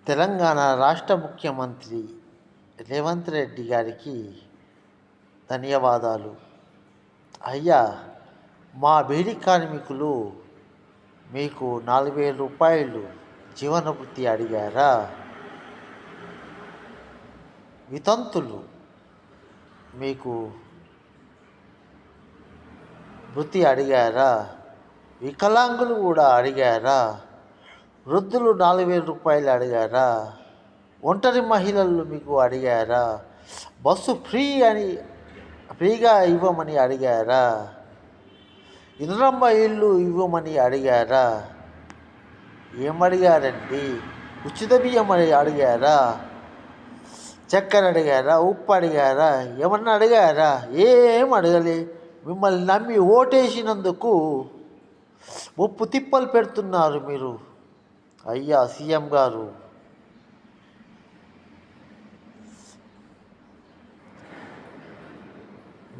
తెలంగాణ రాష్ట్ర ముఖ్యమంత్రి రేవంత్ రెడ్డి గారికి ధన్యవాదాలు. అయ్యా, మా బీడీ కార్మికులు మీకు 4,000 రూపాయలు జీవన వృత్తి అడిగారా? వితంతులు మీకు వృత్తి అడిగారా? వికలాంగులు కూడా అడిగారా? వృద్ధులు 4,000 రూపాయలు అడిగారా? ఒంటరి మహిళలు మీకు అడిగారా? బస్సు ఫ్రీగా ఇవ్వమని అడిగారా? ఇంద్రమ్మ ఇల్లు ఇవ్వమని అడిగారా? ఏమడిగారండి? ఉచిత బియ్యం అని అడిగారా? చక్కెర అడిగారా? ఉప్పు అడిగారా? ఏమన్నా అడిగారా? ఏం అడగలే. మిమ్మల్ని నమ్మి ఓటేసినందుకు ముప్పు తిప్పలు పెడుతున్నారు మీరు. అయ్యా సీఎం గారు,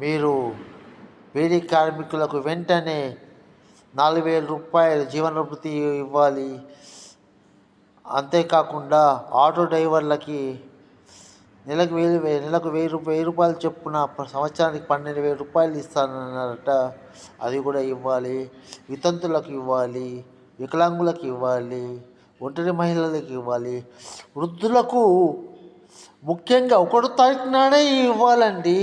మీరు బీడీ కార్మికులకు వెంటనే 4,000 రూపాయలు జీవన వృత్తి ఇవ్వాలి. అంతేకాకుండా ఆటో డ్రైవర్లకి నెలకు 1,000 రూపాయలు చొప్పున సంవత్సరానికి 12,000 రూపాయలు ఇస్తానన్నారట. అది కూడా ఇవ్వాలి. వితంతులకు ఇవ్వాలి, వికలాంగులకు ఇవ్వాలి, ఒంటరి మహిళలకు ఇవ్వాలి, వృద్ధులకు ముఖ్యంగా 1వ తారీఖు నాడే ఇవ్వాలండి.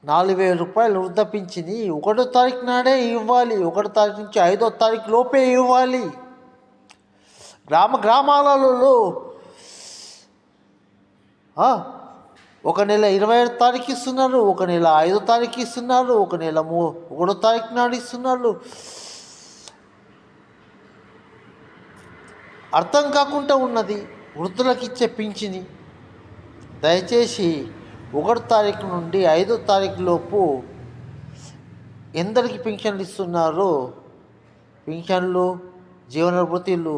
4,000 రూపాయలు వృద్ధ పింఛని 1వ తారీఖు నాడే ఇవ్వాలి. 1వ తారీఖు నుంచి 5వ తారీఖు లోపే ఇవ్వాలి. గ్రామాలలో ఒక నెల 27వ తారీఖు ఇస్తున్నారు, ఒక నెల 5వ తారీఖు ఇస్తున్నారు, ఒక నెల 1వ తారీఖు నాడు ఇస్తున్నారు. అర్థం కాకుండా ఉన్నది వృద్ధులకు ఇచ్చే పింఛని. దయచేసి 1వ తారీఖు నుండి 5వ తారీఖు లోపు ఎందరికి పింఛన్లు ఇస్తున్నారో, పింఛన్లు, జీవన వృత్తిలు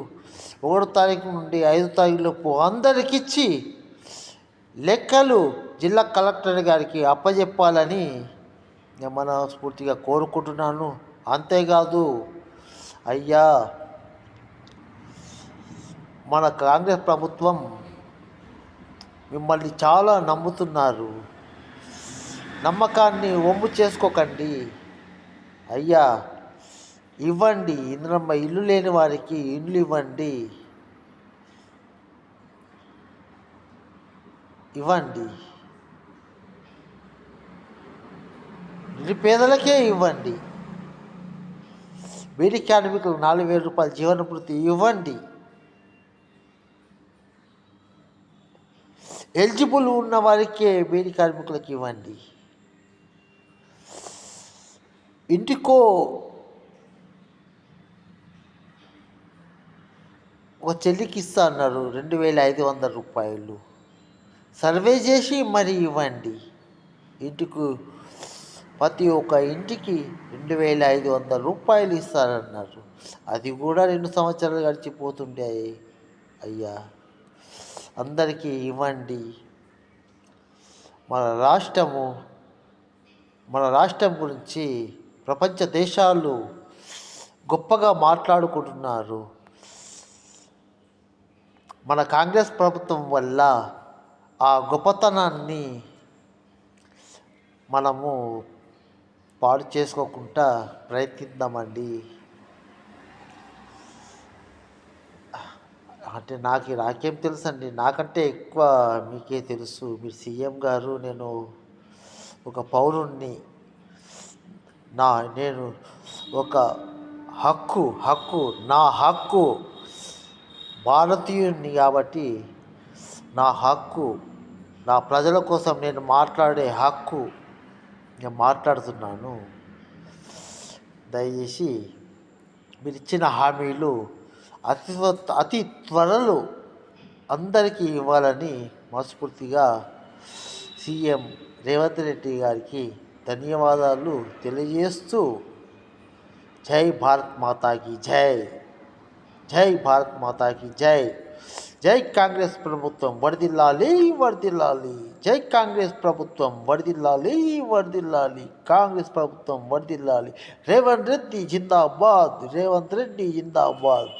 1వ తారీఖు నుండి 5వ తారీఖు లోపు అందరికి ఇచ్చి లెక్కలు జిల్లా కలెక్టర్ గారికి అప్పజెప్పాలని నేను మనస్ఫూర్తిగా కోరుకుంటున్నాను. అంతేకాదు అయ్యా, మన కాంగ్రెస్ ప్రభుత్వం మిమ్మల్ని చాలా నమ్ముతున్నారు. నమ్మకాన్ని వమ్ము చేసుకోకండి. అయ్యా, ఇవ్వండి. ఇంద్రమ్మ ఇల్లు లేని వారికి ఇల్లు ఇవ్వండి. నిరుపేదలకే ఇవ్వండి. బీడీ కార్మికులకు 4,000 రూపాయల జీవన వృత్తి ఇవ్వండి. ఎలిజిబుల్ ఉన్న వారికే బీడీ కార్మికులకు ఇవ్వండి. ఇంటికో ఒక చెల్లికి ఇస్తా అన్నారు 2,500 రూపాయలు. సర్వే చేసి మరి ఇవ్వండి. ప్రతి ఒక్క ఇంటికి 2,500 రూపాయలు ఇస్తారన్నారు. అది కూడా 2 సంవత్సరాలు గడిచిపోతుంటాయి. అయ్యా, అందరికీ ఇవ్వండి. మన రాష్ట్రం గురించి ప్రపంచ దేశాలు గొప్పగా మాట్లాడుకుంటున్నారు. మన కాంగ్రెస్ ప్రభుత్వం వల్ల ఆ గొప్పతనాన్ని మనము పాడు చేసుకోకుండా ప్రయత్నిద్దామండి. అంటే నాకేం తెలుసు అండి, నాకంటే ఎక్కువ మీకే తెలుసు. మీరు సీఎం గారు, నేను ఒక పౌరుణ్ణి. నేను ఒక నా హక్కు భారతీయుడిని కాబట్టి నా ప్రజల కోసం నేను మాట్లాడే హక్కు నేను మాట్లాడుతున్నాను. దయచేసి మీరు ఇచ్చిన హామీలు అతి త్వరలో అందరికీ ఇవ్వాలని మనస్ఫూర్తిగా సీఎం రేవంత్ రెడ్డి గారికి ధన్యవాదాలు తెలియజేస్తూ, జై భారత్ మాతాకి జై, జై భారత్ మాతాకి జై. జై కాంగ్రెస్ ప్రభుత్వం వర్ధిల్లాలి వర్ధిల్లాలి. జై కాంగ్రెస్ ప్రభుత్వం వర్ధిల్లాలి వర్ధిల్లాలి. కాంగ్రెస్ ప్రభుత్వం వర్ధిల్లాలి. రేవంత్ రెడ్డి జిందాబాద్. రేవంత్ రెడ్డి జిందాబాద్.